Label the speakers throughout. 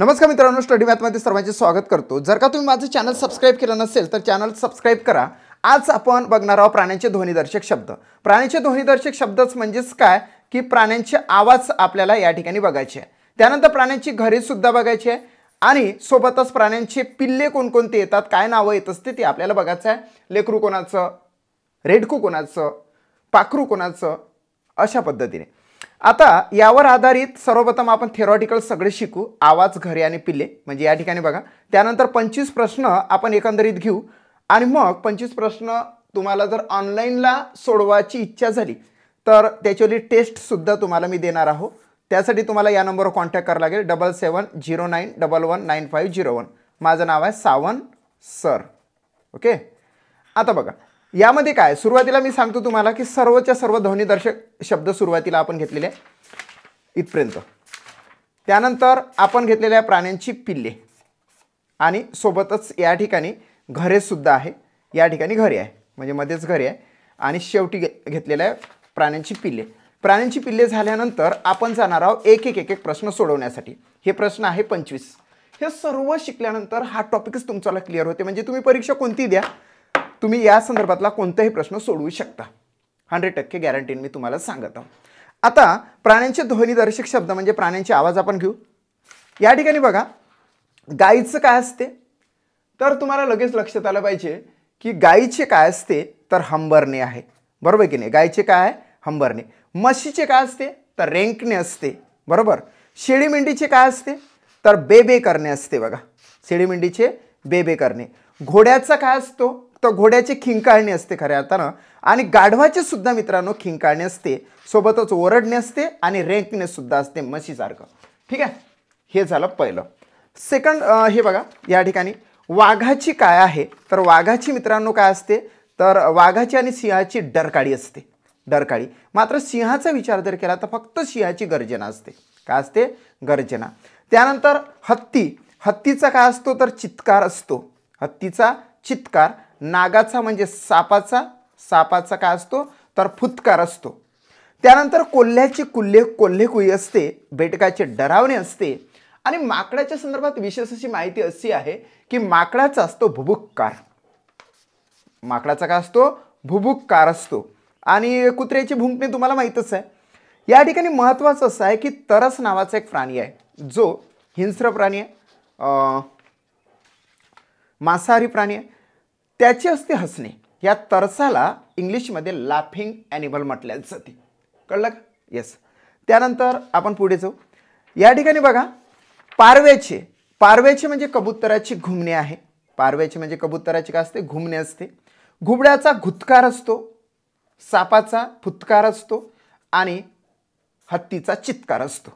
Speaker 1: नमस्कार मित्रांनो, स्टडी मॅथमध्ये सर्वांचे स्वागत करतो। जर का तुम्ही माझे चॅनल सबस्क्राइब केलं नसेल तर चॅनल सबस्क्राइब करा। आज आपण बघणार आहोत प्राण्यांचे ध्वनिदर्शक शब्द। प्राण्यांचे ध्वनिदर्शक शब्दच म्हणजेच काय की प्राण्यांचे आवाज आपल्याला या ठिकाणी बघायचे आहे। त्यानंतर प्राण्यांची घरे सुद्धा बघायची आहे आणि सोबतच प्राण्यांचे पिल्ले कोणकोणते येतात, काय नाव येत असते ते आपल्याला बघायचं आहे। लेकरू कोणाचं, रेडकू कोणाचं, पाखरू कोणाचं, अशा पद्धतीने। आता यावर आधारित सर्वप्रथम आपण थेरॉटिकल सगळे शिकू, आवाज, घरे आणि पिल्ले म्हणजे या ठिकाणी बघा। त्यानंतर 25 प्रश्न आपण एकंदरीत घेऊ आणि मग 25 प्रश्न तुम्हाला जर ऑनलाईनला सोडवायची इच्छा झाली तर त्याच्यावरली टेस्ट सुद्धा तुम्हाला मी देणार आहोत। त्यासाठी तुम्हाला या नंबरवर कॉन्टॅक्ट करावं लागेल 7709119501। माझं नाव आहे सावंत सर। ओके, आता बघा यामध्ये काय सुरुवातीला मी सांगतो तुम्हाला की सर्वच्या सर्व ध्वनिदर्शक शब्द सुरुवातीला आपण घेतलेले इथपर्यंत। त्यानंतर आपण घेतलेल्या आहे प्राण्यांची पिल्ले आणि सोबतच या ठिकाणी घरे सुद्धा आहे। या ठिकाणी घरे आहे म्हणजे मध्येच घरे आहे आणि शेवटी घेतलेल्या आहे प्राण्यांची पिल्ले। प्राण्यांची पिल्ले झाल्यानंतर आपण जाणार आहोत एक एक प्रश्न सोडवण्यासाठी। हे प्रश्न आहे 25। हे सर्व शिकल्यानंतर हा टॉपिकच तुमच्याला क्लिअर होते, म्हणजे तुम्ही परीक्षा कोणती द्या तुम्ही या संदर्भातला कोणताही प्रश्न सोडवू शकता। 100% गॅरंटी मी तुम्हाला सांगत आहोत। आता प्राण्यांचे ध्वनिदर्शक शब्द म्हणजे प्राण्यांचे आवाज आपण घेऊ। या ठिकाणी बघा गाईचं काय असते तर तुम्हाला लगेच लक्षात आलं पाहिजे की गाईचे काय असते तर हंबरणे आहे, बरोबर की नाही। गाईचे काय आहे हंबरणे। म्हशीचे काय असते तर रेंकणे असते, बरोबर। शेळी मेंढीचे काय असते तर बेबे करणे असते, बघा शेळी मेंढीचे बेबे करणे। घोड्याचा काय असतो तर घोड्याचे खिंकाळणे असते खऱ्या अर्थानं, आणि गाढवाचे सुद्धा मित्रांनो खिंकाळणे असते, सोबतच ओरडणे असते आणि रेंकणे सुद्धा असते म्हशीसारखं। ठीक आहे, हे झालं पहिलं। सेकंड हे बघा या ठिकाणी वाघाची काय आहे तर वाघाची मित्रांनो काय असते तर वाघाची आणि सिंहाची डरकाळी असते, डरकाळी। मात्र सिंहाचा विचार जर केला तर फक्त सिंहाची गर्जना असते, काय असते गर्जना। त्यानंतर हत्ती, हत्तीचा काय असतो तर चित्कार असतो, हत्तीचा चित्कार। नागाचा म्हणजे सापाचा, सापाचा काय असतो तर फुत्कार असतो। त्यानंतर कोल्ह्याची कोल्हेकुई असते, बेटकाचे डरावणे असते। आणि माकडाच्या संदर्भात विशेष अशी माहिती अशी आहे की माकडाचा असतो भुबुक्कार, माकडाचा काय असतो भुबुक्कार असतो। आणि कुत्र्याची भुंकणे तुम्हाला माहीतच आहे। या ठिकाणी महत्त्वाचं असं आहे की तरस नावाचा एक प्राणी आहे जो हिंस्र प्राणी आहे, मांसाहारी प्राणी आहे, त्याचे असते हसणे। या तरसाला इंग्लिशमध्ये लाफिंग ॲनिमल म्हटले जाते, कळलं का? येस। त्यानंतर आपण पुढे जाऊ। या ठिकाणी बघा पारव्याचे, पारव्याचे म्हणजे कबुतराची घुमणे आहे, पारव्याचे म्हणजे कबुतराची काय असते घुमणे असते। घुबड्याचा घुतकार असतो, सापाचा फुत्कार असतो आणि हत्तीचा चित्कार असतो।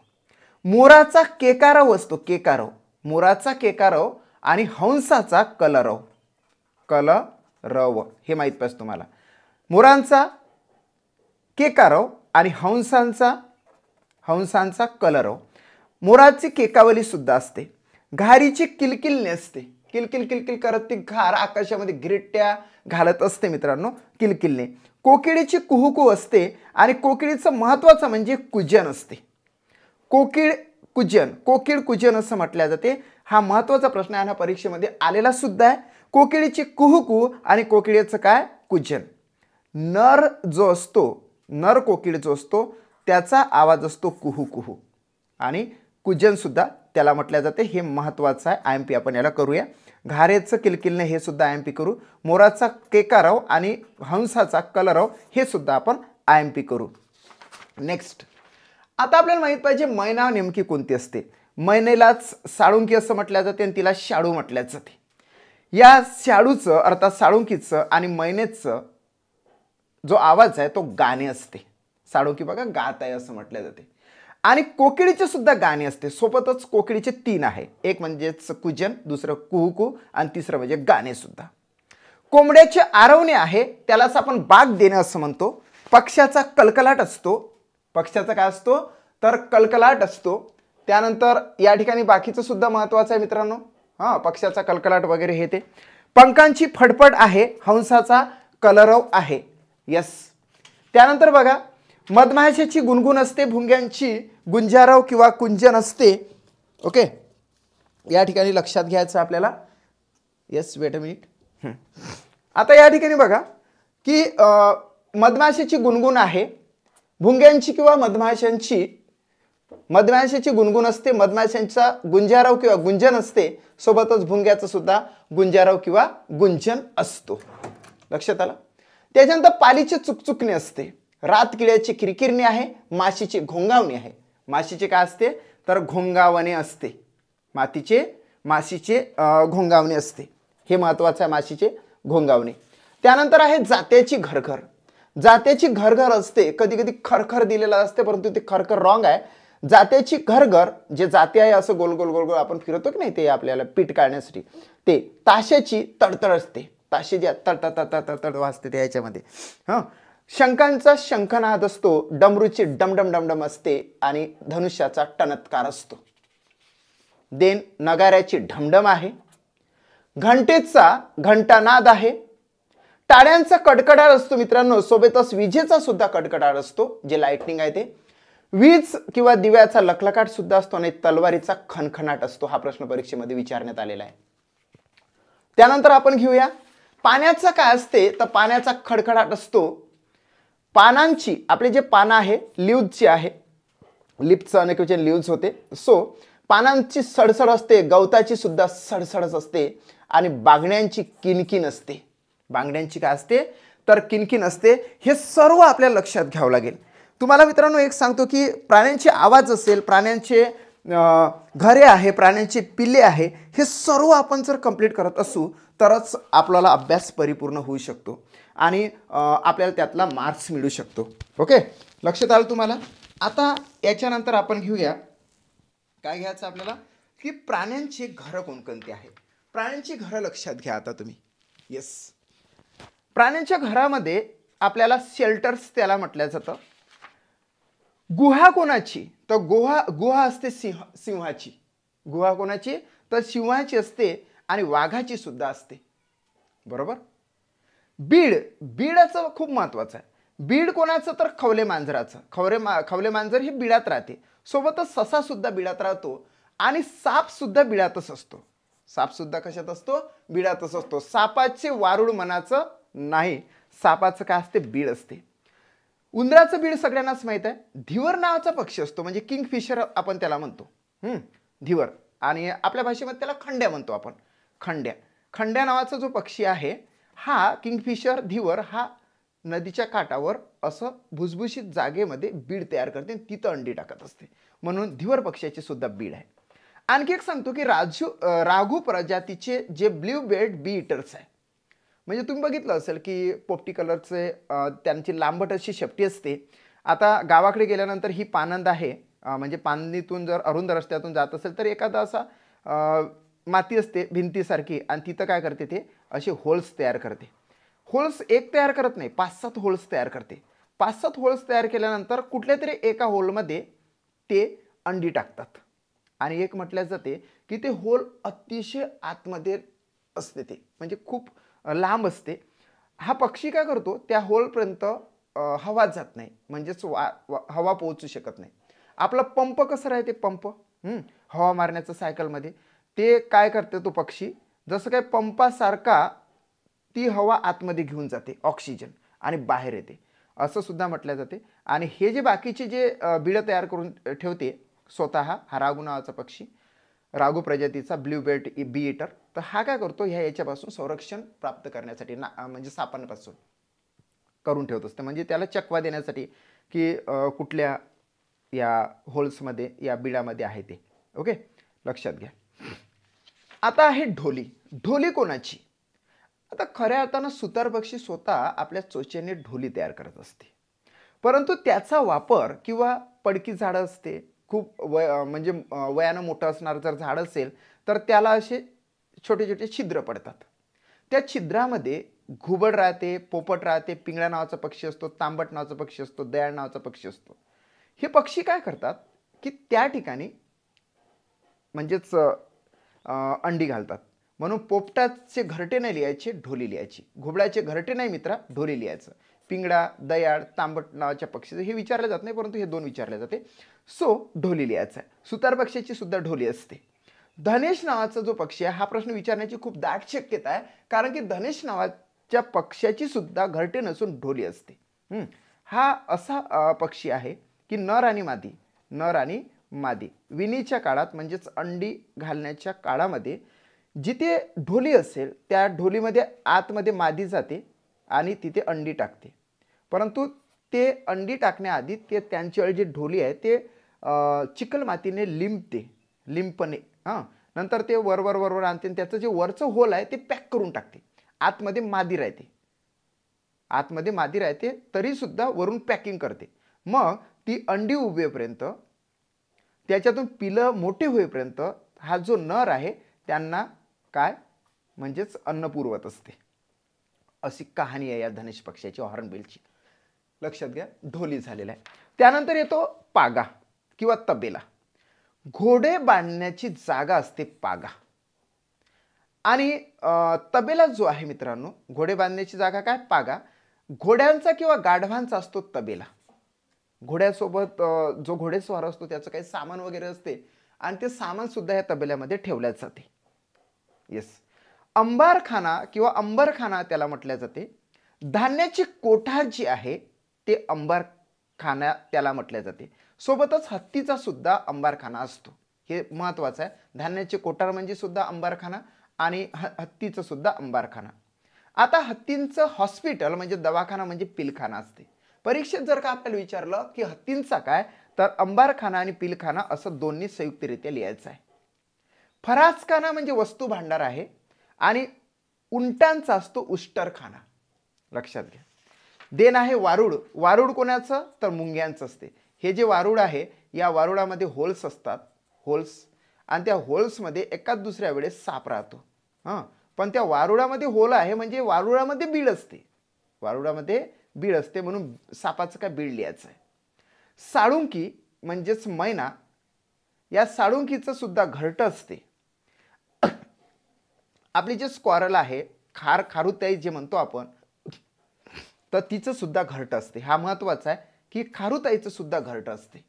Speaker 1: मोराचा केकारव असतो, केकारव, मोराचा केकारव आणि हंसाचा कलरव, कलरव हे माहित पाहिजे तुम्हाला। मोरांचा केकारव आणि हंसांचा कलरव। मोराची केकावली सुद्धा असते। घारीची किलकिलणे असते, किलकिल किलकिल करत ती घार आकाशामध्ये गिरट्या घालत असते मित्रांनो, किलकिलणे। कोकिळीची कुहुकू असते आणि कोकिळीचं महत्त्वाचं म्हणजे कुजन असते। कोकिळ कुजन असं म्हटलं जाते। हा महत्त्वाचा प्रश्न आहे, परीक्षेमध्ये आलेला सुद्धा आहे। कोकिळीची कुहुकू आणि कोकिळीचं काय कुजन। नर जो असतो, नर कोकिळ जो असतो त्याचा आवाज असतो कुहू कुहू आणि कुजन सुद्धा त्याला म्हटलं जाते। हे महत्त्वाचं आहे, IMP आपण याला करूया। घारेचं किलकिलणे हे सुद्धा IMP करू। मोराचा केकारव आणि हंसाचा कलरव हे सुद्धा आपण IMP करू। नेक्स्ट आता आपल्याला माहित पाहिजे मैना नेमकी कोणती असते। मैनेलाच साळुंकी असं म्हटलं जाते आणि तिला शाडू म्हटलं जाते। या शाडूचं अर्थात साळुंकीचं आणि मैनेचं जो आवाज आहे तो गाणे असते। साळुंकी बघा गात आहे असं म्हटलं जाते। आणि कोकिळीचे सुद्धा गाणे असते, सोबतच कोकिळीचे 3 आहे, एक म्हणजे कुजन, दुसरं कुहुकू आणि तिसरं म्हणजे गाणे सुद्धा। कोंबड्याचे आरवणे आहे, त्यालाच आपण बाग देणे असं म्हणतो। पक्ष्याचा कलकलाट असतो, पक्ष्याचा काय असतो तर कलकलाट असतो। त्यानंतर या ठिकाणी बाकीचं सुद्धा महत्त्वाचं आहे मित्रांनो, हां पक्ष्याचा कलकलाट वगैरे हे ते। पंखांची फडफड आहे, हंसाचा कलरव आहे, यस। त्यानंतर बघा मधमाशाची गुणगुण असते, भुंग्यांची गुंजारव किंवा कुंजन असते। ओके, या ठिकाणी लक्षात घ्यायचं आपल्याला. Yes, weight a minute. आता या ठिकाणी बघा की मधमाशीची गुणगुण आहे, भुंग्यांची किंवा मधमाशाची गुणगुण असते, मधमाशांचा गुंजाराव किंवा गुंजन असते, सोबतच भुंग्याचं सुद्धा गुंजाराव किंवा गुंजन असतो. लक्षात आलं. त्याच्यानंतर पालीचे चुकचुकणे असते, रातकिड्याची किरकिरणी आहे, माशीची घोंगावणी आहे. माशीचे काय असते तर घोंगावणे असते, माशीचे घोंगावणे असते. हे महत्वाचं आहे, माशीचे घोंगावणे. त्यानंतर आहे जात्याची घरघर. जात्याची घरघर असते, कधी कधी खरखर दिलेला असते परंतु ते खरखर रॉंग आहे. जात्याची घरघर जे जाते आहे असं गोल गोल गोल गोल आपण फिरवतो की नाही, ते आपल्याला पीठ काढण्यासाठी, ते ताशाची तडतड असते, ताशे जे तडतड वाजते ते याच्यामध्ये. शंखांचा शंखनाद असतो, डमरूची डमडम डमडम असते आणि धनुष्याचा टणत्कार असतो. देन नगाऱ्याची ढमढम आहे, घंटेचा घंटानाद आहे, टाळ्यांचा कडकडाट असतो मित्रांनो, सोबतच विजेचा सुद्धा कडकडाट असतो जे लाइटनिंग आहे ते. वीज किंवा दिव्याचा लखलखाट सुद्धा असतो आणि तलवारीचा खणखणाट असतो. हा प्रश्न परीक्षेमध्ये विचारण्यात आलेला आहे. त्यानंतर आपण घेऊया पाण्याचा काय असते तर पाण्याचा खडखडाट असतो. पानांची आपले जे पानं आहे लिव्हची आहे, लिप्सचं अनेक वचन लिव्हज होते, सो पानांची सडसड असते, गवताची सुद्धा सडसडच असते आणि बांगड्यांची किनकिन असते. बांगड्यांची काय असते तर किनकिन असते. हे सर्व आपल्याला लक्षात घ्यावं लागेल. तुम्हाला मित्रांनो एक सांगतो की प्राण्यांचे आवाज असेल, प्राण्यांचे घरे आहे, प्राण्यांचे पिल्ले आहे, हे सर्व आपण जर कंप्लीट करत असू तरच आपल्याला अभ्यास परिपूर्ण होऊ शकतो आणि आपल्याला त्यातला मार्क्स मिळू शकतो. ओके, लक्षात आलं तुम्हाला. आता याच्यानंतर आपण घेऊया काय घ्यायचं आपल्याला की प्राण्यांचे घरं कोणकोणते आहेत. प्राण्यांची घरं लक्षात घ्या आता तुम्ही. येस, प्राण्यांच्या घरामध्ये आपल्याला शेल्टर्स त्याला म्हटलं जातं. गुहा कोणाची तर गुहा असते सिंहाची. गुहा कोणाची तर सिंहाची असते आणि वाघाची सुद्धा असते. बरोबर. बीडाचं खूप महत्वाचं आहे. बीड कोणाचं तर खवले मांजराचं. खवले मांजर हे बिळात राहते, सोबतच ससा सुद्धा बिळात राहतो आणि साप सुद्धा बिळातच असतो. साप सुद्धा कशात असतो बिळातच असतो. सापाचे वारुळ मनाचं नाही, सापाचं काय असते बीड असते. उंदराचं बीड सगळ्यांनाच माहित आहे. धिवर नावाचा पक्षी असतो, म्हणजे किंगफिशर आपण त्याला म्हणतो. धिवर, आणि आपल्या भाषेमध्ये त्याला खंड्या म्हणतो आपण. खंड्या नावाचा जो पक्षी आहे हा किंगफिशर धिवर हा नदीच्या काठावर असं भुसभुशीत जागेमध्ये बीड तयार करते आणि तिथं अंडी टाकत असते, म्हणून धिवर पक्षाची सुद्धा बीड आहे. आणखी एक सांगतो की राघू प्रजातीचे जे ब्ल्यू बेल्ट बी इटर्स आहे, म्हणजे तुम्ही बघितलं असेल की पोपटी कलरचे त्यांची लांबट अशी शेपटी असते. आता गावाकडे गेल्यानंतर ही पानंद आहे, म्हणजे पाननीतून जर अरुंद रस्त्यातून जात असेल तर एखादा असा माती असते भिंतीसारखी आणि तिथं काय करते ते असे होल्स तयार करते. होल्स एक तयार करत नाही, 5-7 होल्स तयार करते. 5-7 होल्स तयार केल्यानंतर कुठल्या तरी एका होलमध्ये ते अंडी टाकतात आणि एक म्हटलं जाते की ते होल अतिशय आतमध्ये असते, ते म्हणजे खूप लांब असते. हा पक्षी काय करतो त्या होलपर्यंत हवा जात नाही, म्हणजेच हवा पोहोचू शकत नाही. आपला पंप कसं राहते, पंप हवा मारण्याचं सायकलमध्ये, ते काय करते तो पक्षी जसं काय पंपासारखा ती हवा आतमध्ये घेऊन जाते ऑक्सिजन आणि बाहेर येते असं सुद्धा म्हटलं जाते. आणि हे जे बाकीचे जे बिळं तयार करून ठेवते स्वतः हा राघू नावाचा पक्षी, राघू प्रजातीचा ब्ल्यू बेल्ट बी इटर, तर हा काय करतो ह्या याच्यापासून संरक्षण प्राप्त करण्यासाठी म्हणजे सापांपासून करून ठेवत असते, म्हणजे त्याला चकवा देण्यासाठी की कुठल्या या होल्समध्ये या बिळामध्ये आहे ते. ओके, लक्षात घ्या. आता आहे ढोली. ढोली कोणाची, आता खऱ्या अर्थानं सुतार पक्षी स्वतः आपल्या चोचेने ढोली तयार करत असते, परंतु त्याचा वापर किंवा पडकी झाडं असते खूप म्हणजे वयानं मोठं असणार जर झाड असेल तर त्याला असे छोटे छोटे छिद्र पडतात. त्या छिद्रामध्ये घुबड राहते, पोपट राहते, पिंगळा नावाचा पक्षी असतो, तांबट नावाचा पक्षी असतो, दयाळ नावाचा पक्षी असतो. हे पक्षी काय करतात की त्या ठिकाणी म्हणजेच अंडी घालतात, म्हणून पोपटाचे घरटे नाही लिहायचे, ढोली लिहायची. घुबडाचे घरटे नाही मित्रा, ढोली लिहायचं. पिंगळा, दयाळ, तांबट नावाच्या पक्षीचं हे विचारले जात नाही, परंतु हे दोन विचारले जाते, सो ढोली लिहायचं आहे. सुतार पक्षाची सुद्धा ढोली असते. धनेश नावाचा जो पक्षी आहे, हा प्रश्न विचारण्याची खूप दाट शक्यता आहे, कारण की धनेश नावाच्या पक्षाची सुद्धा घरटे नसून ढोली असते. हा असा पक्षी आहे की नर आणि मादी विणीच्या काळात म्हणजेच अंडी घालण्याच्या काळामध्ये जिथे ढोली असेल त्या ढोलीमध्ये आतमध्ये मादी जाते आणि तिथे अंडी टाकते. परंतु ते अंडी टाकण्याआधी ते त्यांची जे ढोली आहे ते चिखल मातीने लिंपणे नंतर ते वर आणते, त्याचं जे वरचं होल आहे ते पॅक करून टाकते. आतमध्ये मादी राहते तरी सुद्धा वरून पॅकिंग करते. मग ती अंडी उभेपर्यंत, त्याच्यातून पिलं मोठे होईपर्यंत हा जो नर आहे त्यांना काय म्हणजेच अन्न पुरवत असते. अशी कहाणी आहे या धनेश पक्षाची, हॉर्नबिलची. लक्षात घ्या, ढोली झालेला आहे. त्यानंतर येतो पागा किंवा तबेला. घोडे बांधण्याची जागा असते पागा, आणि तबेला जो आहे मित्रांनो, घोडे बांधण्याची जागा काय पागा. घोड्यांचा किंवा गाढवांचा असतो तबेला. घोड्यासोबत जो घोडेस्वार असतो त्याचं काही सामान वगैरे असते आणि ते सामान सुद्धा या तबेल्यामध्ये ठेवल्या जाते. येस, अंबारखाना किंवा अंबरखाना त्याला म्हटल्या जाते. धान्याची कोठार जी आहे ते अंबारखाना त्याला म्हटल्या जाते. सोबतच हत्तीचा सुद्धा अंबारखाना असतो. हे महत्वाचं आहे. धान्याचे कोठार म्हणजे सुद्धा अंबारखाना आणि हत्तीचं सुद्धा अंबारखाना. आता हत्तींचं हॉस्पिटल म्हणजे दवाखाना म्हणजे पिलखाना असते. परीक्षेत जर का आपल्याला विचारलं की हत्तींचा काय, तर अंबारखाना आणि पिलखाना असं दोन्ही संयुक्तरित्या लिहायचं आहे. फरासखाना म्हणजे वस्तू भांडार आहे आणि उंटांचा असतो उष्टरखाना. लक्षात घ्या. देन आहे वारुड. वारुड कोणाचं, तर मुंग्यांचं असते. हे जे वारुड आहे या वारुडामध्ये होल्स असतात, आणि त्या होल्समध्ये एकाच दुसऱ्या वेळेस साप राहतो. पण त्या वारुडामध्ये होल आहे म्हणजे वारुडामध्ये बीड असते, म्हणून सापाचं काय बीड लिहायचं आहे. साळुंकी म्हणजेच मैना, या साळुंकीचं सुद्धा घरटं असते. आपली जे स्क्वॉरल आहे, खारुताई जे म्हणतो आपण, तर तिचं सुद्धा घरटं असते. हा महत्वाचा आहे की खारुताईचं सुद्धा घरटं असते.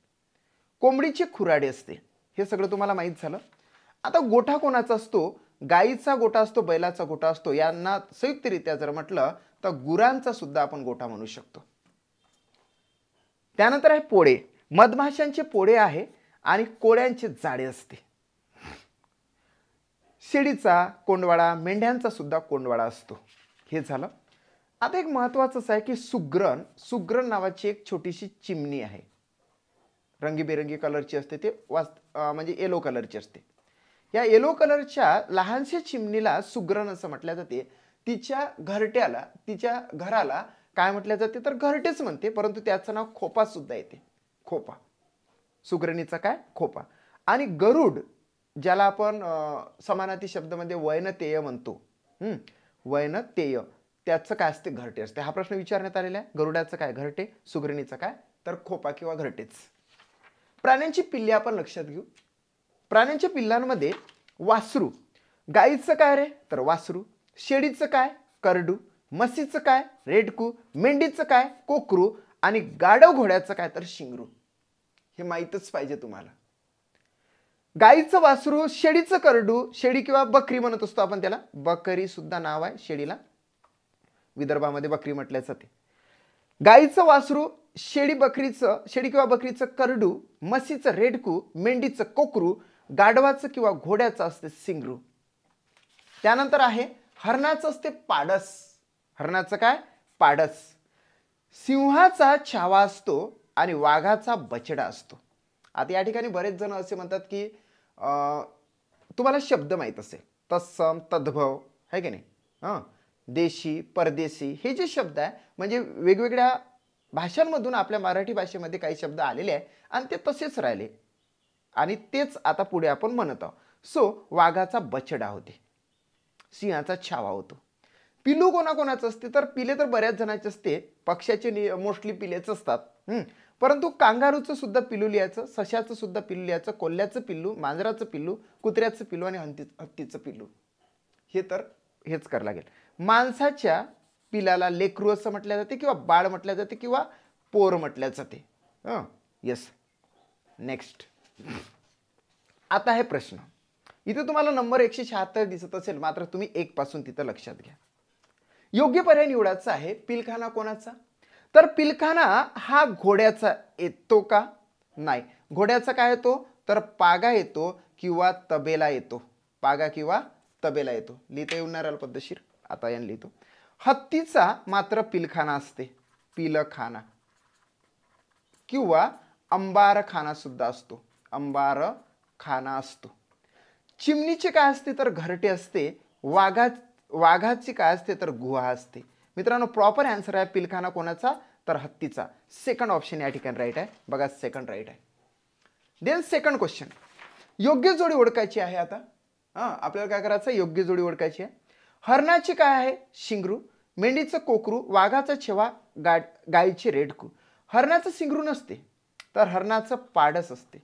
Speaker 1: कोंबडीची खुराडी असते. हे सगळं तुम्हाला माहित झालं. आता गोठा कोणाचा असतो, गाईचा गोठा असतो, बैलाचा गोठा असतो. यांना संयुक्तरित्या जर म्हटलं तर गुरांचा सुद्धा आपण गोठा म्हणू शकतो. त्यानंतर आहे पोळे. मधमाशांचे पोळे आहे आणि कोळ्यांचे जाळे असते. शेळीचा कोंडवाडा, मेंढ्यांचा सुद्धा कोंडवाडा असतो. हे झालं. आता एक महत्वाचं आहे की सुग्रण नावाची एक छोटीशी चिमणी आहे. रंगीबेरंगी कलरची असते, ते म्हणजे येलो कलरची असते. या येलो कलरच्या लहानशा चिमणीला सुग्रण असं म्हटलं जाते. तिच्या घरट्याला, तिच्या घराला काय म्हटलं जाते, तर घरटेच म्हणते, परंतु त्याचं नाव खोपा सुद्धा येते. खोपा, सुग्रणीचा काय, खोपा. आणि गरुड, ज्याला आपण समानार्थी शब्दामध्ये वैनतेय म्हणतो, वैनतेय, त्याचं काय असते, घरटे असते. हा प्रश्न विचारण्यात आलेला आहे. गरुडाचं काय, घरटे. सुग्रणीचं काय, तर खोपा किंवा घरटेच. प्राण्यांची पिल्ले आपण लक्षात घेऊ. प्राण्यांच्या पिल्लांमध्ये वासरू. गाईचं काय रे, तर वासरू. शेळीचं काय, करडू. म्हशीचं काय, रेडकू. मेंढीचं काय, कोकरू. आणि गाढव घोड्याचं काय, तर शिंगरू. हे माहीतच पाहिजे तुम्हाला. गाईचं वासरू, शेळीचं करडू. शेळी किंवा बकरी म्हणत असतो आपण त्याला, बकरी सुद्धा नाव आहे शेळीला, विदर्भामध्ये बकरी म्हटल्या जाते. गाईचं वासरू, शेळी किंवा बकरीचं करडू, म्हशीचं रेडकू, मेंढीचं कोकरू, गाढवाचं किंवा घोड्याचं असते सिंगरू. त्यानंतर आहे हरणाचं असते पाडस. हरणाचं काय, पाडस. सिंहाचा छावा असतो आणि वाघाचा बछडा असतो. आता या ठिकाणी बरेच जण असे म्हणतात की तुम्हाला शब्द माहित असेल, तत्सम, तद्भव, है की नाही, देशी, परदेशी, हे जे शब्द आहे म्हणजे वेगवेगळ्या भाषांमधून आपल्या मराठी भाषेमध्ये काही शब्द आलेले आहे आणि ते तसेच राहिले आणि तेच आता पुढे आपण म्हणत आहोत. सो वाघाचा बछडा होते, सिंहाचा छावा होतो. पिलू कोणाकोणाचं असते, तर पिले तर बऱ्याच जणांचे असते. पक्ष्याचे मोस्टली पिलेच असतात, परंतु कांगारूचं सुद्धा पिलू लिहायचं, सशाचं सुद्धा पिलू लिहायचं, कोल्ह्याचं पिल्लू, मांजराचं पिल्लू, कुत्र्याचं पिल्लू आणि हत्तीचं पिल्लू. हे तर हेच करावं लागेल. माणसाच्या पिलाला लेकरू असं म्हटलं जाते किंवा बाळ म्हटलं जाते किंवा पोर म्हटलं जाते. येस. नेक्स्ट. आता आहे प्रश्न इथे तुम्हाला नंबर 176 दिसत असेल, मात्र तुम्ही 1 पासून तिथं लक्षात घ्या. योग्य पर्याय निवडायचा आहे. पिलखाना कोणाचा? तर पिलखाना हा घोड्याचा येतो का? नाही. घोड्याचा काय येतो? तर पागा येतो किंवा तबेला येतो. पागा किंवा तबेला येतो. लिहिता येणार पद्धतशीर. आता यान लिहितो. हत्तीचा मात्र पिलखाना असते, पिलखाना किंवा अंबारखाना सुद्धा असतो, अंबारखाना असतो. चिमणीचे काय असते? तर घरटे असते. वाघाची काय असते? तर गुहा असते. मित्रांनो, प्रॉपर आन्सर आहे पिलखाना कोणाचा? तर हत्तीचा. सेकंड ऑप्शन या ठिकाणी राईट आहे. बघा, सेकंड राईट आहे. देन सेकंड क्वेश्चन, योग्य जोडी ओळखायची आहे. आता आपल्याला काय करायचं? योग्य जोडी ओळखायची आहे. हरणाची काय आहे? शिंगरू. मेंढीचं कोकरू. वाघाचा छेवा. गायीचे रेडकू. हरणाचं शिंगरू नसते, तर हरणाचं पाडस असते.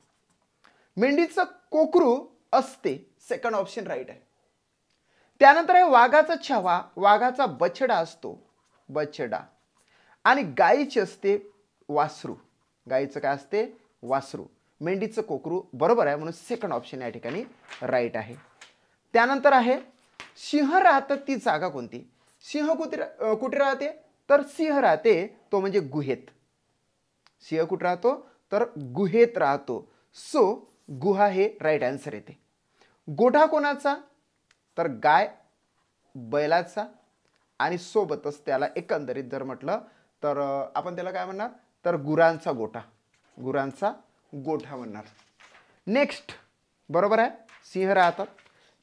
Speaker 1: मेंढीचं कोकरू असते. सेकंड ऑप्शन राईट आहे. त्यानंतर आहे वाघाचा छावा. वाघाचा बछडा असतो, बछडा. आणि गायीचे असते वासरू. गायीचं काय असते? वासरू. मेंढीचं कोकरू बरोबर आहे, म्हणून सेकंड ऑप्शन या ठिकाणी राईट आहे. त्यानंतर आहे सिंह राहतं ती जागा कोणती? सिंह कुठे राहते? तर सिंह राहते तो म्हणजे गुहेत. सिंह कुठे राहतो? तर गुहेत राहतो. सो गुहा हे राईट आन्सर येते. गोठा कोणाचा? तर गाय बैलाचा. आणि सोबतच त्याला एकंदरीत जर म्हटलं तर आपण त्याला काय म्हणणार? तर गुरांचा गोठा, गुरांचा गोठा म्हणणार. नेक्स्ट बरोबर आहे, सिंह राहतात.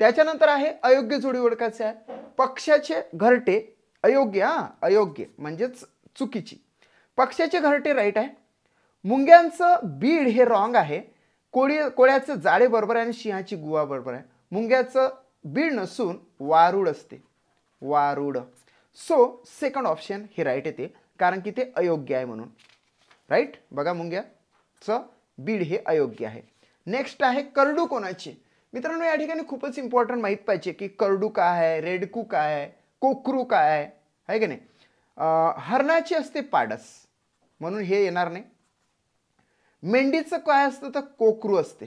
Speaker 1: त्याच्यानंतर आहे अयोग्य जोडी ओळखायची आहे. पक्ष्याचे घरटे अयोग्य, अयोग्य म्हणजेच चुकीची. पक्ष्याचे घरटे राईट आहे. मुंग्यांचं बीड हे रॉंग आहे. कोळ्याचं जाळे बरोबर आहे आणि सिंहाची गुहा बरोबर आहे. मुंग्याचं बीड नसून वारुड असते, वारुड. सो सेकंड ऑप्शन हे राईट येते, कारण की ते अयोग्य आहे म्हणून. राईट. बघा, मुंग्याचं बीड हे अयोग्य आहे. नेक्स्ट आहे करडू कोणाची? मित्रांनो, या ठिकाणी खूपच इम्पॉर्टंट माहीत पाहिजे की करडू काय आहे, रेडकू काय आहे, कोकरू काय आहे की नाही. हरणाची असते पाडस, म्हणून हे येणार नाही. मेंढीचं काय असतं? तर कोकरू असते,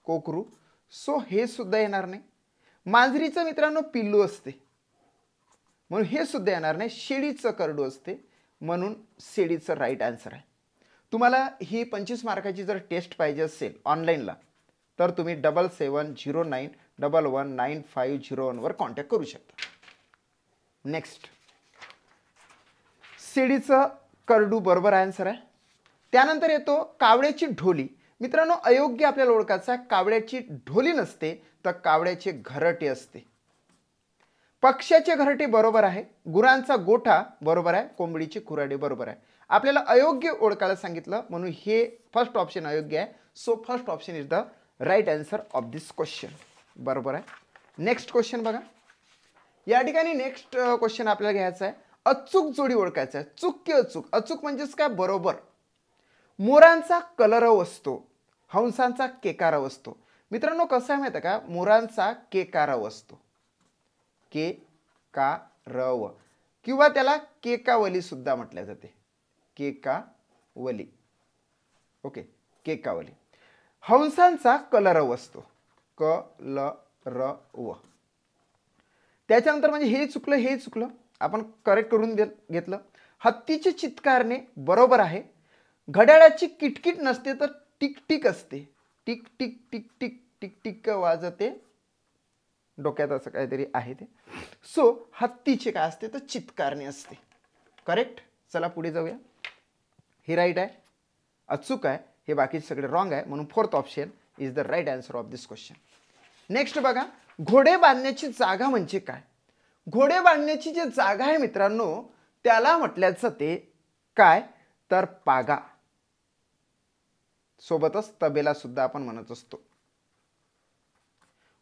Speaker 1: कोकरू. सो हे सुद्धा येणार नाही. मांजरीचं मित्रांनो पिल्लू असते, म्हणून हे सुद्धा येणार नाही. शेळीचं करडू असते, म्हणून शेळीचं राईट आन्सर आहे. तुम्हाला ही 25 मार्काची जर टेस्ट पाहिजे असेल ऑनलाईनला, तर तुम्ही 7709119501 वर कॉन्टॅक्ट करू शकता. नेक्स्ट, शेळीचं करडू बरोबर आन्सर आहे. त्यानंतर येतो कावड्याची ढोली. मित्रांनो, अयोग्य आपल्याला ओळखायचं आहे. कावड्याची ढोली नसते, तर कावड्याचे घरटे असते. पक्ष्याचे घरटे बरोबर आहे. गुरांचा गोठा बरोबर आहे. कोंबडीची खुराडे बरोबर आहे. आपल्याला अयोग्य ओळखायला सांगितलं, म्हणून हे फर्स्ट ऑप्शन अयोग्य आहे. So first option is the right answer of this question. बरोबर आहे. नेक्स्ट क्वेश्चन बघा. या ठिकाणी नेक्स्ट क्वेश्चन आपल्याला घ्यायचा आहे. अचूक जोडी ओळखायचा आहे. चूक की अचूक? अचूक म्हणजेच काय? बरोबर. मोरांचा कलरव असतो, हंसांचा केकारव असतो. मित्रांनो, कसं आहे माहिती का? मोरांचा केकारव असतो, केकारव, किंवा त्याला केकावली सुद्धा म्हटले जाते, केकावली. ओके, केकावली. हंसांचा कलरव असतो, कलरव. त्याच्यानंतर म्हणजे हे चुकलं, हे चुकलं, आपण करेक्ट करून घेतलं. हत्तीचे चित्कारणे बरोबर आहे. घड्याळाची किटकिट नसते, तर टिकटिक असते, tick tick tick tick tick tick वाजते. डोक्यात असं काहीतरी आहे ते. सो हत्तीचे काय असते? तर चित्कारणे असते. करेक्ट. चला पुढे जाऊया. हे राईट आहे. अचूक आहे. हे बाकीचे सगळे रॉंग आहे, म्हणून fourth option is the right answer of this question. Next बघा. घोडे बांधण्याची जागा म्हणजे काय? घोडे बांधण्याची जी जागा आहे मित्रांनो, त्याला म्हटलं जाते काय? तर पागा. सोबतच तबेला सुद्धा आपण म्हणत असतो.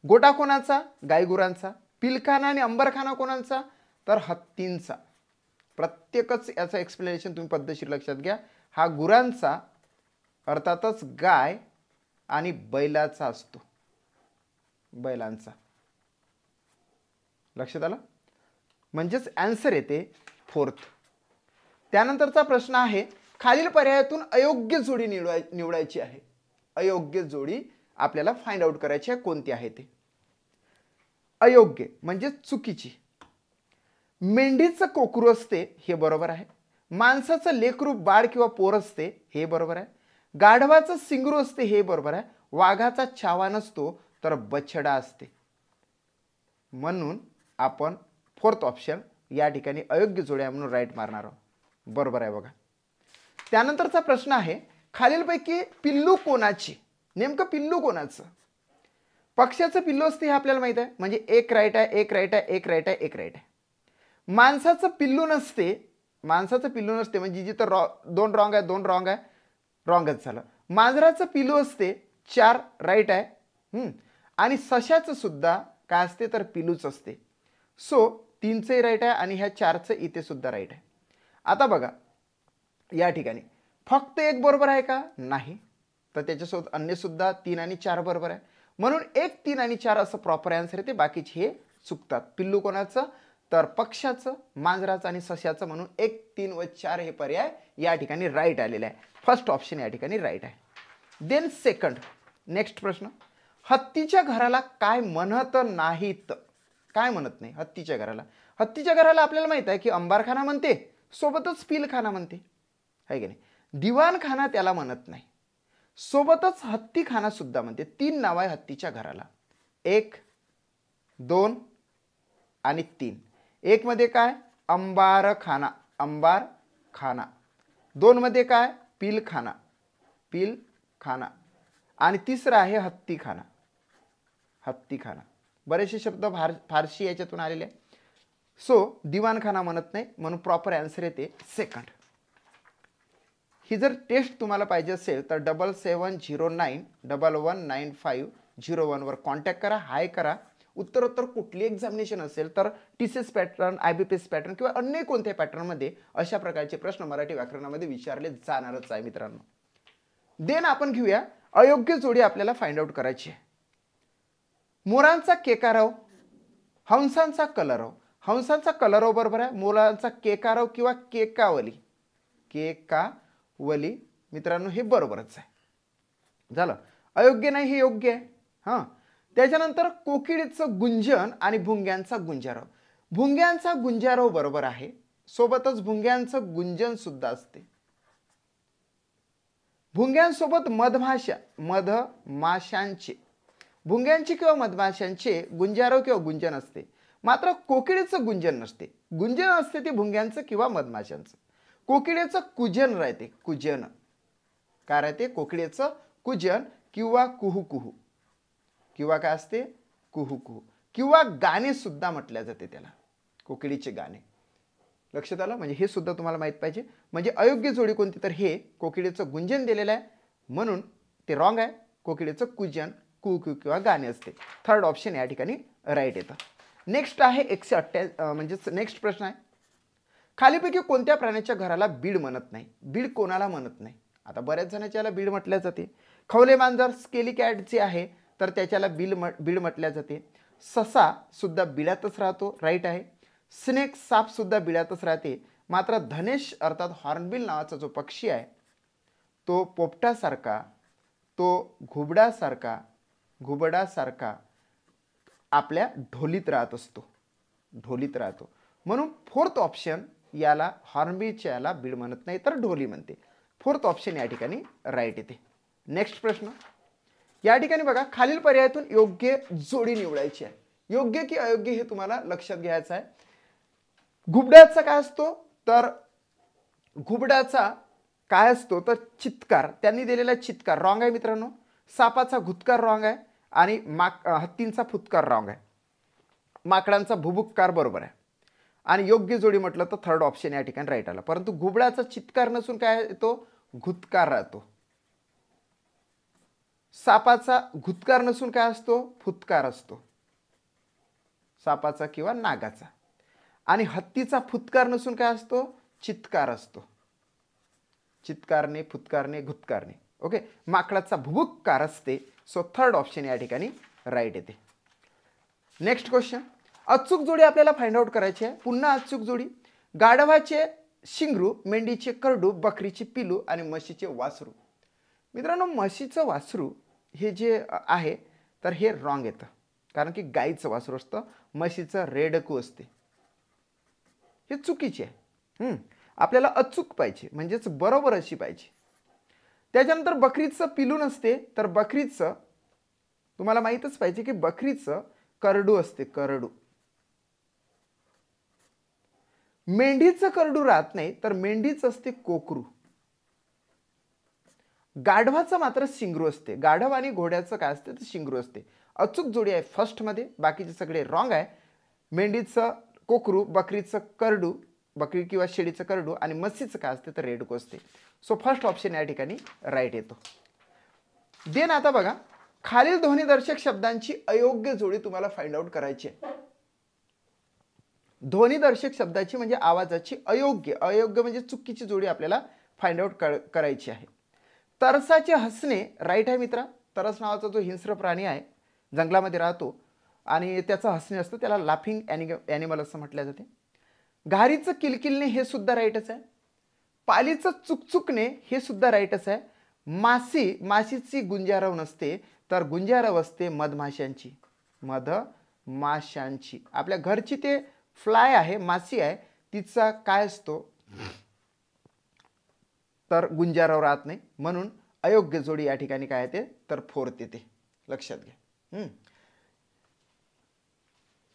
Speaker 1: गोठा कोणाचा? गायगुरांचा. पिलखाना आणि अंबरखाना कोणाचा? तर हत्तींचा. प्रत्येकच याचं एक्सप्लेनेशन तुम्ही पद्धतशीर लक्षात घ्या. हा गुरांचा, अर्थातच गाय आणि बैलाचा असतो, बैलांचा. लक्षात आलं? म्हणजेच आन्सर येते फोर्थ. त्यानंतरचा प्रश्न आहे, खालील पर्यायातून अयोग्य जोडी निवडायची आहे. अयोग्य जोडी आपल्याला फाइंड आउट करायची आहे, कोणती आहे ते. अयोग्य म्हणजे चुकीची. मेंढीचं कोकरू असते हे बरोबर आहे. माणसाचं लेकरू बाळ किंवा पोर असते हे बरोबर आहे. गाढवाचं सिंगरू असते हे बरोबर आहे. वाघाचा छावा नसतो तर बछडा असते. म्हणून आपण फोर्थ ऑप्शन या ठिकाणी अयोग्य जोड्या म्हणून राईट मारणार आहोत. बरोबर आहे बघा. त्यानंतरचा प्रश्न आहे, खालीलपैकी पिल्लू कोणाचे? नेमकं पिल्लू कोणाचं? पक्ष्याचं पिल्लू असते हे आपल्याला माहित आहे, म्हणजे एक राईट आहे, एक राईट आहे, एक राईट आहे, एक राईट आहे. माणसाचं पिल्लू नसते, माणसाचं पिल्लू नसते म्हणजे जिथं दोन रॉंग आहे, दोन रॉंग आहे, रॉंगच झालं. मांजराचं पिल्लू असते, 4 राईट आहे. आणि सशाचं सुद्धा काय असते तर पिल्लूच असते. सो 3चे राईट आहे आणि ह्या 4चं इथे सुद्धा राईट आहे. आता बघा या ठिकाणी फक्त एक बरोबर आहे का? नाही. तर त्याच्यासोबत अन्य सुद्धा 3 आणि 4 बरोबर आहे. म्हणून 1, 3 आणि 4 असं प्रॉपर आन्सर येते, बाकीचे हे चुकतात. पिल्लू कोणाचं? तर पक्ष्याचं, मांजराचं आणि सशाचं. म्हणून 1, 3 व 4 हे पर्याय या ठिकाणी राईट आलेले आहे. फर्स्ट ऑप्शन या ठिकाणी राईट आहे. देन सेकंड, नेक्स्ट प्रश्न, हत्तीच्या घराला काय म्हणत नाहीत? काय म्हणत नाही हत्तीच्या घराला? हत्तीच्या घराला आपल्याला माहित आहे की अंबारखाना म्हणते, सोबतच पिलखाना म्हणते, आहे की नाही? दिवाणखाना त्याला म्हणत नाही, सोबतच हत्तीखाना सुद्धा म्हणते. 3 नाव आहे हत्तीच्या घराला, 1, 2 आणि 3. 1 मध्ये काय? अंबारखाना, अंबारखाना. 2 मध्ये काय? पिलखाना, पिलखाना. आणि तिसरा आहे हत्तीखाना, हत्तीखाना. बरेचसे शब्द फारशी याच्यातून आलेले आहे. सो दिवाणखाना म्हणत नाही, म्हणून प्रॉपर आन्सर येते सेकंड. ही जर टेस्ट तुम्हाला पाहिजे असेल तर 7709119501 वर कॉन्टॅक्ट करा, हाय करा. उत्तरोत्तर कुठली एक्झामिनेशन असेल तर TCS पॅटर्न, IBPS पॅटर्न किंवा अन्य कोणत्याही पॅटर्नमध्ये अशा प्रकारचे प्रश्न मराठी व्याकरणामध्ये विचारले जाणारच आहे मित्रांनो. देन आपण घेऊया अयोग्य जोडी आपल्याला फाइंड आउट करायची आहे. मोरांचा केकाराव, हंसांचा कलरव. हंसांचा कलरव बरोबर आहे. मोरांचा केकाराव किंवा केकावली, केकावली मित्रांनो हे बरोबरच आहे. झालं. अयोग्य नाही हे योग्य आहे. हां. त्याच्यानंतर कोकिळीचं गुंजन आणि भुंग्यांचा गुंजारव. भुंग्यांचा गुंजारव बरोबर आहे, सोबतच भुंग्यांचं गुंजन सुद्धा असते. भुंग्यांसोबत मधमाशा, मधमाशांचे, भुंग्यांचे किंवा मधमाशांचे गुंजारव किंवा गुंजन असते, मात्र कोकिळीचं गुंजन नसते. गुंजन असते ते भुंग्यांचं किंवा मधमाशांचं. कोकिळीचं कुजन राहते, कुजन. काय राहते? कोकिळीचं कुजन किंवा कुहू कुहू, किंवा काय असते? कुहू कुहू. किंवा गाणे सुद्धा म्हटल्या जाते त्याला, कोकिळीचे गाणे. लक्षात आलं? म्हणजे हे सुद्धा तुम्हाला माहित पाहिजे. म्हणजे अयोग्य जोडी कोणती? तर हे कोकिळीचं गुंजन दिलेलं आहे म्हणून ते रॉंग आहे. कोकिळीचं कुजन, कुहू किंवा गाणे असते. थर्ड ऑप्शन या ठिकाणी राईट येतं. नेक्स्ट आहे 128, म्हणजे नेक्स्ट प्रश्न आहे, खालीपैकी कोणत्या प्राण्याच्या घराला बीड म्हणत नाही? बीड कोणाला म्हणत नाही? आता बऱ्याच जणांच्या याला बीड म्हटल्या जाते. खवले मांजर, स्केली कॅट जे आहे तर त्याच्याला बीड म्हटल्या जाते. ससा सुद्धा बिळातच राहतो, राईट आहे. स्नेक, साप सुद्धा बिळातच राहते. मात्र धनेश अर्थात हॉर्नबिल नावाचा जो पक्षी आहे तो पोपटासारखा, तो घुबडासारखा आपल्या ढोलीत राहत असतो, ढोलीत राहतो. म्हणून फोर्थ ऑप्शन याला, हॉर्नबिलच्या याला बीड म्हणत नाही तर ढोली म्हणते. फोर्थ ऑप्शन या ठिकाणी राईट येते. नेक्स्ट प्रश्न या ठिकाणी बघा, खालील पर्यायातून योग्य जोडी निवडायची आहे. योग्य की अयोग्य हे तुम्हाला लक्षात घ्यायचं आहे. घुबडाचा काय असतो तर घुबडाचा काय असतो तर चित्कार, त्यांनी दिलेला चित्कार रॉंग आहे मित्रांनो. सापाचा घुतकार रॉंग आहे आणि हत्तींचा फुतकार रॉंग आहे. माकडांचा भुबुक्कार बरोबर आहे. आणि योग्य जोडी म्हटलं तर थर्ड ऑप्शन या ठिकाणी राईट आला. परंतु घुबडाचा चित्कार नसून काय येतो? घुतकार राहतो. सापाचा घुतकार नसून काय असतो? फुतकार असतो, सापाचा किंवा नागाचा. आणि हत्तीचा फुतकार नसून काय असतो? चित्कार असतो. चित्कारणे, फुतकारणे, घुतकारणे. ओके. माकडाचा भुबुक्कार असते. सो थर्ड ऑप्शन या ठिकाणी राईट येते. नेक्स्ट क्वेश्चन, अचूक जोडी आपल्याला फाइंड आउट करायची आहे. पुन्हा अचूक जोडी, गाढवाचे शिंगरू, मेंढीचे करडू, बकरीचे पिलू आणि म्हशीचे वासरू. मित्रांनो म्हशीचं वासरू हे जे आहे तर हे रॉंग येतं. कारण की गाईचं वासरू असतं, म्हशीचं रेडकू असते. हे चुकीचे आहे. आपल्याला अचूक पाहिजे, म्हणजेच बरोबर अशी पाहिजे. त्याच्यानंतर बकरीचं पिलू नसते, तर बकरीचं तुम्हाला माहीतच पाहिजे की बकरीचं करडू असते, करडू. मेंढीचं करडू राहत नाही, तर मेंढीचं असते कोकरू. गाढवाचं मात्र शिंगरू असते. गाढव आणि घोड्याचं काय असते तर शिंगरू असते. अचूक जोडी आहे फर्स्ट मध्ये, बाकीचे सगळे रॉंग आहे. मेंढीचं कोकरू, बकरीचं करडू, बकरी किंवा शेळीचं करडू, आणि म्हशीचं काय असते तर रेडकू असते. सो फर्स्ट ऑप्शन या ठिकाणी राईट येतो. देन आता बघा, खालील ध्वनिदर्शक शब्दांची अयोग्य जोडी तुम्हाला फाइंड आउट करायची आहे. ध्वनिदर्शक शब्दाची म्हणजे आवाजाची अयोग्य म्हणजे चुकीची जोडी आपल्याला फाइंड आउट करायची आहे. तरसाचे हसणे राईट आहे मित्रा. तरस नावाचा जो हिंस्र प्राणी आहे, जंगलामध्ये राहतो आणि त्याचं हसणे असतं, त्याला लाफिंग ॲनिमल असं म्हटलं जाते. घारीचं किलकिलणे हे सुद्धा राईटच आहे. पालीचं चुकचुकणे हे सुद्धा राईटच आहे. माशीची गुंजारव नसते, तर गुंजारव असते मधमाशांची. मधमाशांची. आपल्या घरची ते फ्लाय आहे, माशी आहे, तिचा काय असतो तर गुंजारव राहत नाही. म्हणून अयोग्य जोडी या ठिकाणी काय येते तर फोर्थ येते, लक्षात घ्या.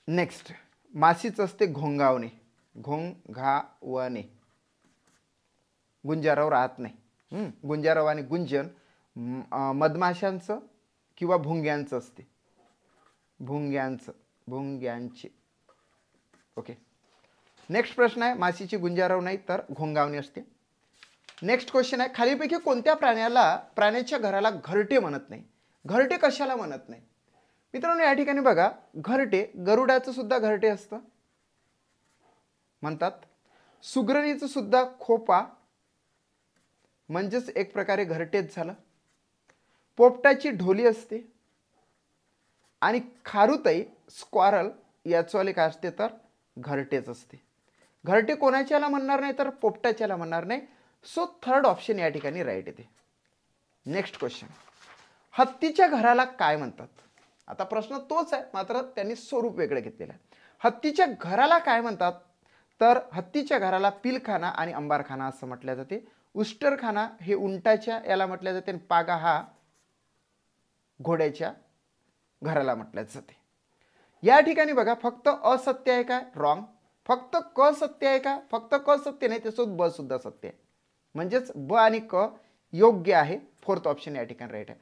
Speaker 1: नेक्स्ट, माशीच असते घोंगावणे, घोंघावणे. गुंजारव राहत नाही. गुंजारव आणि गुंजन मधमाशांचं किंवा भुंग्यांचं असते. भुंग्यांचे. ओके. नेक्स्ट प्रश्न आहे, माशीची गुंजारव नाही तर घोंगावणी असते. नेक्स्ट क्वेश्चन आहे, खालीपैकी कोणत्या प्राण्याच्या घराला घरटे म्हणत नाही? घरटे कशाला म्हणत नाही मित्रांनो? या ठिकाणी बघा, घरटे, गरुडाचं सुद्धा घरटे असतं म्हणतात. सुग्रणीचं सुद्धा खोपा, म्हणजेच एक प्रकारे घरटेच झालं. पोपटाची ढोली असते. आणि खारुताई, स्क्वारल याचवाले काय असते तर घरटेच असते. घरटे कोणाच्याला म्हणणार नाही तर पोपटाच्याला म्हणणार नाही. सो थर्ड ऑप्शन या ठिकाणी राईट येते. नेक्स्ट क्वेश्चन, हत्तीच्या घराला काय म्हणतात? आता प्रश्न तोच आहे, मात्र त्यांनी स्वरूप वेगळं घेतलेलं आहे. हत्तीच्या घराला काय म्हणतात तर हत्तीच्या घराला पिलखाना आणि अंबारखाना असं म्हटलं जाते. उष्टरखाना हे उंटाच्या याला म्हटलं जाते, आणि पागा हा घोड्याच्या घराला म्हटलं जाते. या ठिकाणी बघा, फक्त असत्य आहे काय? रॉंग. फक्त क सत्य आहे का? फक्त क सत्य नाही, त्यासोबत ब सुद्धा सत्य आहे. म्हणजेच ब आणि क योग्य आहे. फोर्थ ऑप्शन या ठिकाणी राईट आहे.